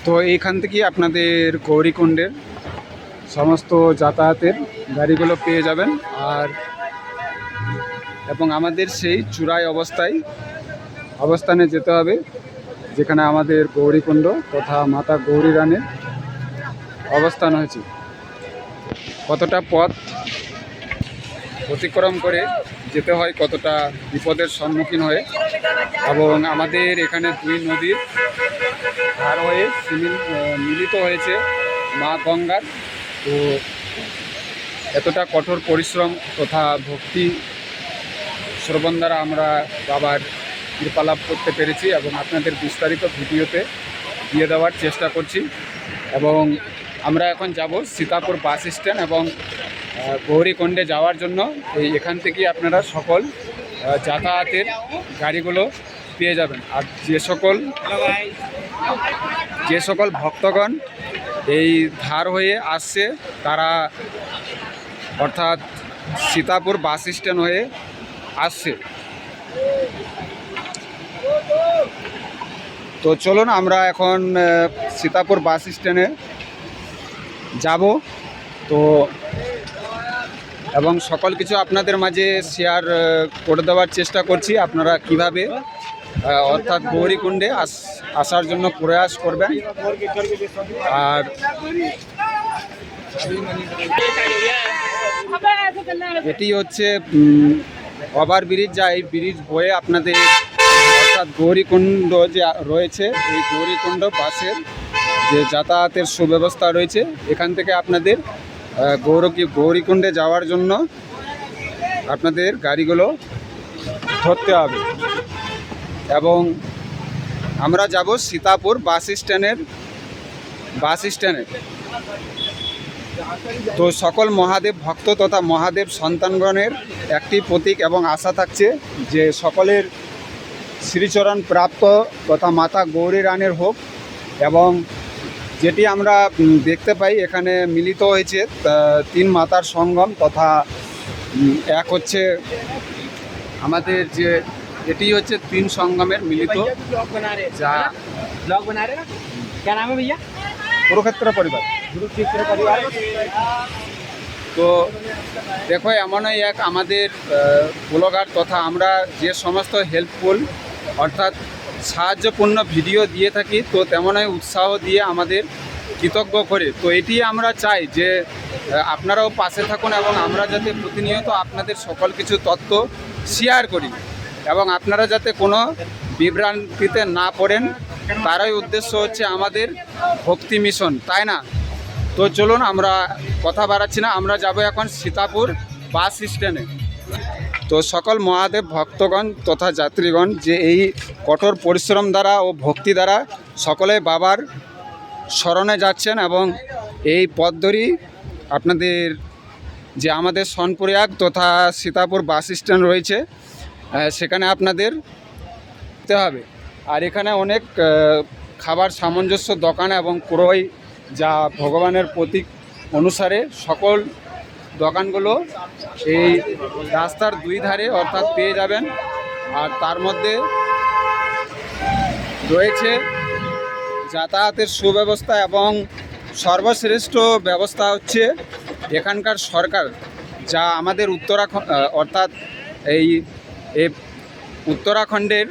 তো এইখান থেকে আপনাদের গৌরীকুণ্ডের সমস্ত যাতায়াতের গাড়িগুলো পেয়ে যাবেন। আর এবং আমাদের সেই চূড়াই অবস্থানে যেতে হবে, যেখানে আমাদের গৌরীকুণ্ড তথা মাতা গৌরী রানীর অবস্থান হয়েছে। কতটা পথ অতিক্রম করে যেতে হয়, কতটা বিপদের সম্মুখীন হয়ে, এবং আমাদের এখানে দুই নদীর ধার হয়ে মিলিত হয়েছে মা গঙ্গার। তো এতটা কঠোর পরিশ্রম তথা ভক্তি শ্রবণ দ্বারা আমরা বাবার কৃপালাভ করতে পেরেছি এবং আপনাদের বিস্তারিত ভিডিওতে দিয়ে দেওয়ার চেষ্টা করছি। এবং আমরা এখন যাব সীতাপুর বাস স্ট্যান্ড এবং গৌরীকুণ্ডে যাওয়ার জন্য। এখান থেকেই আপনারা সকল যাতায়াতের গাড়িগুলো পেয়ে যাবেন। আর যে সকল ভক্তগণ এই ধার হয়ে আসছে তারা অর্থাৎ সীতাপুর বাস স্ট্যান্ড হয়ে আসছে। তো চলুন আমরা এখন সীতাপুর বাস স্ট্যান্ডে যাব। তো এবং সকল কিছু আপনাদের মাঝে শেয়ার করে দেওয়ার চেষ্টা করছি, আপনারা কিভাবে অর্থাৎ গৌরীকুণ্ডে আসার জন্য প্রয়াস করবেন। আর এটি হচ্ছে ওভারব্রিজ, যা এই ব্রিজ বয়ে আপনাদের অর্থাৎ গৌরীকুণ্ড যে রয়েছে, এই গৌরীকুণ্ড বাসের যে যাতায়াতের সুব্যবস্থা রয়েছে, এখান থেকে আপনাদের গৌরীকুণ্ডে যাওয়ার জন্য আপনাদের গাড়িগুলো ধরতে হবে। এবং আমরা যাব সীতাপুর বাস স্ট্যান্ডে। তো সকল মহাদেব ভক্ত তথা মহাদেব সন্তানগণের একটি প্রতীক এবং আশা থাকছে যে সকলের শ্রীচরণ প্রাপ্ত তথা মাতা গৌরী রানীর হোক। এবং যেটি আমরা দেখতে পাই এখানে মিলিত হয়েছে তিন মাতার সঙ্গম, তথা এক হচ্ছে আমাদের যে এটি হচ্ছে তিন সঙ্গমের মিলিত, যা কুরুক্ষেত্র পরিবার। তো দেখো এমনই এক আমাদের ব্লগার তথা আমরা যে সমস্ত হেল্পফুল অর্থাৎ সাহায্যপূর্ণ ভিডিও দিয়ে থাকি, তো তেমনই উৎসাহ দিয়ে আমাদের কৃতজ্ঞ করে। তো এটি আমরা চাই যে আপনারাও পাশে থাকুন এবং আমরা যাতে প্রতিনিয়ত আপনাদের সকল কিছু তথ্য শেয়ার করি এবং আপনারা যাতে কোনো বিভ্রান্তিতে না পড়েন, তারই উদ্দেশ্য হচ্ছে আমাদের ভক্তি মিশন, তাই না? তো চলুন আমরা কথা বাড়াচ্ছি না, আমরা যাব এখন সীতাপুর বাস স্ট্যান্ডে। তো সকল মহাদেব ভক্তগণ তথা যাত্রীগণ যে এই কঠোর পরিশ্রম দ্বারা ও ভক্তি দ্বারা সকলে বাবার শরণে যাচ্ছেন এবং এই পথ ধরেই আপনাদের যে আমাদের সনপ্রয়াগ তথা সীতাপুর বাস স্ট্যান্ড রয়েছে সেখানে আপনাদের যেতে হবে। আর এখানে অনেক খাবার সামঞ্জস্য দোকান এবং ক্রয়, যা ভগবানের প্রতীক অনুসারে সকল দোকানগুলো এই রাস্তার দুই ধারে অর্থাৎ পেয়ে যাবেন। আর তার মধ্যে রয়েছে যাতায়াতের সুব্যবস্থা এবং সর্বশ্রেষ্ঠ ব্যবস্থা হচ্ছে এখানকার সরকার, যা আমাদের অর্থাৎ এই উত্তরাখণ্ডের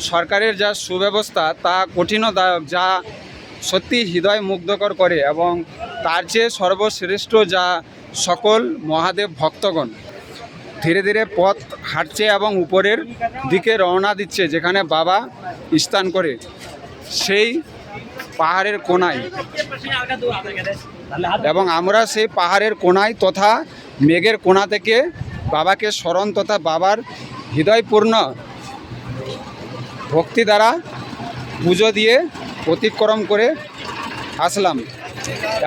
সরকারের যা সুব্যবস্থা তা কঠিনদায়ক, যা সত্যি হৃদয় মুগ্ধকর করে। এবং তার চেয়ে সর্বশ্রেষ্ঠ যা সকল মহাদেব ভক্তগণ ধীরে ধীরে পথ হাঁটছে এবং উপরের দিকে রওনা দিচ্ছে, যেখানে বাবা স্থান করে সেই পাহাড়ের কোনায়। এবং আমরা সেই পাহাড়ের কোনায় তথা মেঘের কোণা থেকে বাবাকে স্মরণ তথা বাবার হৃদয়পূর্ণ ভক্তি দ্বারা পুজো দিয়ে অতিক্রম করে আসলাম।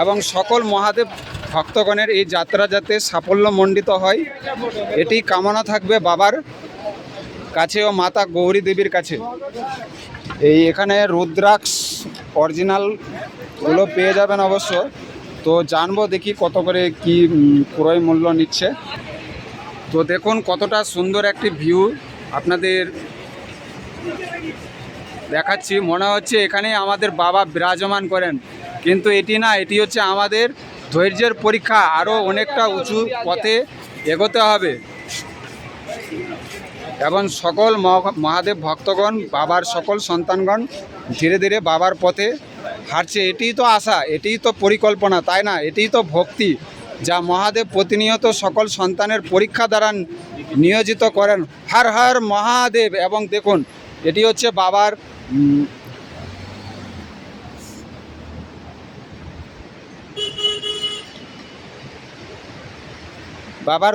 এবং সকল মহাদেব ভক্তগণের এই যাত্রা যাতে সাফল্যমণ্ডিত হয়, এটি কামনা থাকবে বাবার কাছে ও মাতা গৌরী দেবীর কাছে। এখানে রুদ্রাক্ষ অরিজিনালগুলো পেয়ে যাবেন অবশ্য। তো জানবো দেখি কত করে কি ক্রয় মূল্য নিচ্ছে। তো দেখুন কতটা সুন্দর একটি ভিউ আপনাদের দেখাচ্ছি, মনে হচ্ছে এখানে আমাদের বাবা বিরাজমান করেন, কিন্তু এটি না, এটি হচ্ছে আমাদের ধৈর্যের পরীক্ষা। আরও অনেকটা উঁচু পথে এগোতে হবে এবং সকল মহাদেব ভক্তগণ, বাবার সকল সন্তানগণ ধীরে ধীরে বাবার পথে হাঁটছে। এটিই তো আশা, এটিই তো পরিকল্পনা, তাই না? এটিই তো ভক্তি, যা মহাদেব প্রতিনিয়ত সকল সন্তানের পরীক্ষা দ্বারা নিয়োজিত করেন। হর হর মহাদেব। এবং দেখুন, এটি হচ্ছে বাবার বাবার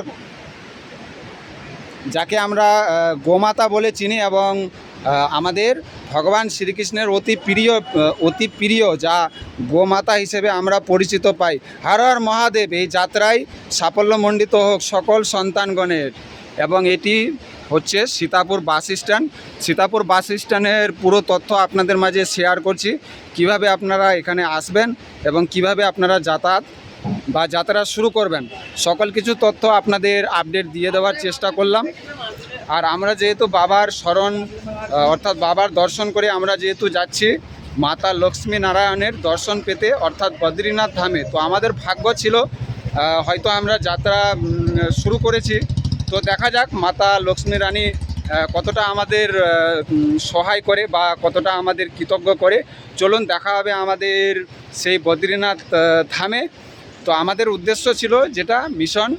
যাকে আমরা গোমাতা বলে চিনি, এবং আমাদের ভগবান শ্রীকৃষ্ণের অতি প্রিয় যা গোমাতা হিসেবে আমরা পরিচিত পাই। হর হর মহাদেব। এই যাত্রায় সাফল্যমণ্ডিত হোক সকল সন্তানগণের। এবং এটি হচ্ছে সীতাপুর বাস স্ট্যান্ড। সীতাপুর বাস স্ট্যান্ডের পুরো তথ্য আপনাদের মাঝে শেয়ার করছি, কিভাবে আপনারা এখানে আসবেন এবং কিভাবে আপনারা যাতায়াত বা যাত্রা শুরু করবেন, সকল কিছু তথ্য আপনাদের আপডেট দিয়ে দেওয়ার চেষ্টা করলাম। আর আমরা যেহেতু বাবার শরণ অর্থাৎ বাবার দর্শন করে আমরা যেহেতু যাচ্ছি মাতা লক্ষ্মী নারায়ণের দর্শন পেতে, অর্থাৎ বদ্রীনাথ ধামে, তো আমাদের ভাগ্য ছিল হয়তো আমরা যাত্রা শুরু করেছি। তো দেখা যাক মাতা লক্ষ্মী রানী কতটা আমাদের সহায় করে বা কতটা আমাদের কৃতজ্ঞ করে। চলুন দেখা হবে আমাদের সেই বদ্রীনাথ ধামে। তো আমাদের উদ্দেশ্য ছিল যেটা মিশন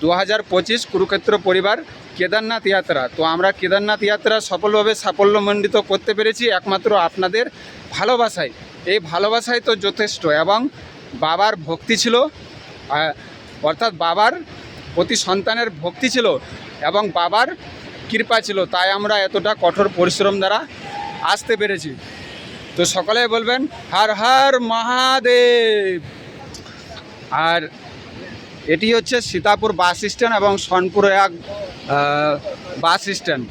2025 কুরুক্ষেত্র পরিবার কেদারনাথ যাত্রা। তো আমরা কেদারনাথ যাত্রা সফলভাবে সাফল্যমণ্ডিত করতে পেরেছি একমাত্র আপনাদের ভালোবাসায়। এই ভালোবাসায় তো যথেষ্ট, এবং বাবার ভক্তি ছিল, অর্থাৎ বাবার প্রতি সন্তানের ভক্তি ছিল এবং বাবার কৃপা ছিল, তাই আমরা এতটা কঠোর পরিশ্রম দ্বারা আসতে পেরেছি। তো সকলে বলবেন হর হর মহাদেব। আর এটি হচ্ছে সীতাপুর বাস স্ট্যান্ড এবং সনপুরয়াগ বাস স্ট্যান্ড,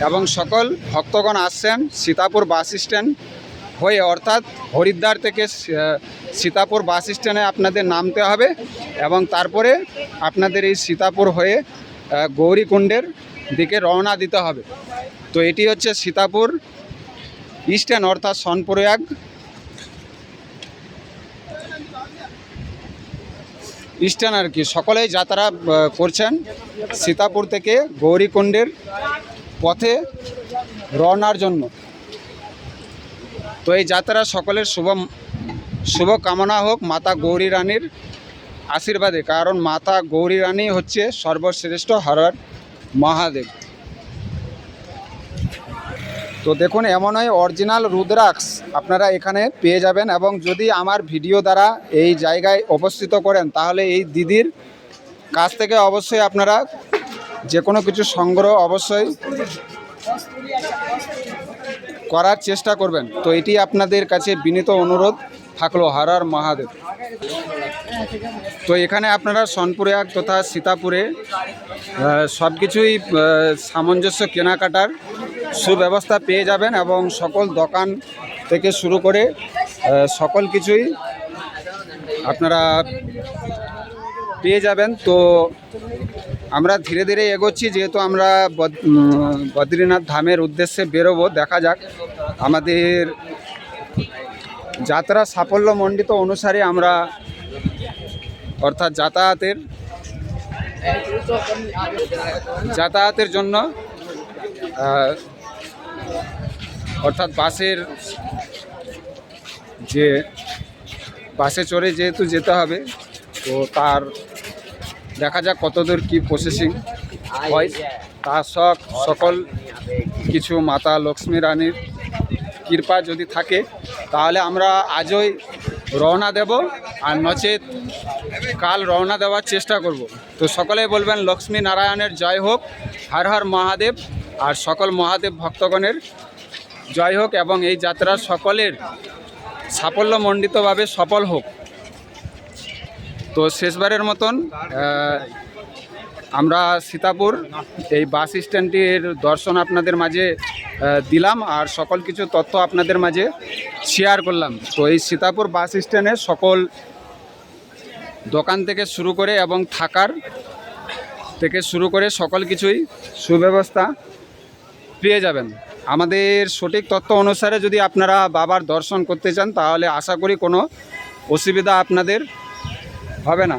এবং সকল ভক্তগণ আসছেন সীতাপুর বাস স্ট্যান্ড হয়ে, অর্থাৎ হরিদ্বার থেকে সীতাপুর বাস স্ট্যান্ডে আপনাদের নামতে হবে এবং তারপরে আপনাদের এই সীতাপুর হয়ে গৌরীকুণ্ডের দিকে রওনা দিতে হবে। তো এটি হচ্ছে সীতাপুর স্ট্যান্ড, অর্থাৎ সনপুরয়াগ স্ট্যান্ড আর কি। সকলেই যাত্রা করছেন সীতাপুর থেকে গৌরীকুণ্ডের পথে রওনার জন্য। তো এই যাত্রা সকলের শুভ কামনা হোক মাতা গৌরী রানীর আশীর্বাদে, কারণ মাতা গৌরী রানী হচ্ছে সর্বশ্রেষ্ঠ। হর হর মহাদেব। তো দেখুন, এমনই অরিজিনাল রুদ্রাক্ষ আপনারা এখানে পেয়ে যাবেন, এবং যদি আমার ভিডিও দ্বারা এই জায়গায় অবস্থিত করেন তাহলে এই দিদির কাছ থেকে অবশ্যই আপনারা যে কোনো কিছু সংগ্রহ অবশ্যই করার চেষ্টা করবেন। তো এটি আপনাদের কাছে বিনীত অনুরোধ থাকলো। হর হর মহাদেব। তো এখানে আপনারা সনপুরয়াগ তথা সীতাপুরে সব কিছুই সামঞ্জস্য কেনাকাটার সুব্যবস্থা পেয়ে যাবেন, এবং সকল দোকান থেকে শুরু করে সকল কিছুই আপনারা পেয়ে যাবেন। তো আমরা ধীরে ধীরে এগোচ্ছি, যেহেতু আমরা বদ্রীনাথ ধামের উদ্দেশ্যে বেরোবো। দেখা যাক আমাদের যাত্রা সাফল্যমণ্ডিত অনুসারে আমরা, অর্থাৎ যাতায়াতের জন্য অর্থাৎ বাসে চড়ে যেহেতু যেতে হবে, তো তার দেখা যাক কতদূর কি প্রসেসিং হয়। তার সকল কিছু মাতা লক্ষ্মী রানীর কৃপা যদি থাকে তাহলে আমরা আজই রওনা দেব, আর নচেত কাল রওনা দেওয়ার চেষ্টা করব। তো সকলেই বলবেন লক্ষ্মী নারায়ণের জয় হোক, হর হর মহাদেব। আর সকল মহাদেব ভক্তগণের জয় হোক, এবং এই যাত্রা সকলের সাফল্যমণ্ডিতভাবে সফল হোক। তো শেষবারের মতন আমরা সীতাপুর এই বাস স্ট্যান্ডটির দর্শন আপনাদের মাঝে দিলাম, আর সকল কিছু তথ্য আপনাদের মাঝে শেয়ার করলাম। তো এই সীতাপুর বাস স্ট্যান্ডে সকল দোকান থেকে শুরু করে এবং থাকার থেকে শুরু করে সকল কিছুই সুব্যবস্থা পেয়ে যাবেন। আমাদের সঠিক তথ্য অনুসারে যদি আপনারা বাবার দর্শন করতে চান তাহলে আশা করি কোনো অসুবিধা আপনাদের হবে না।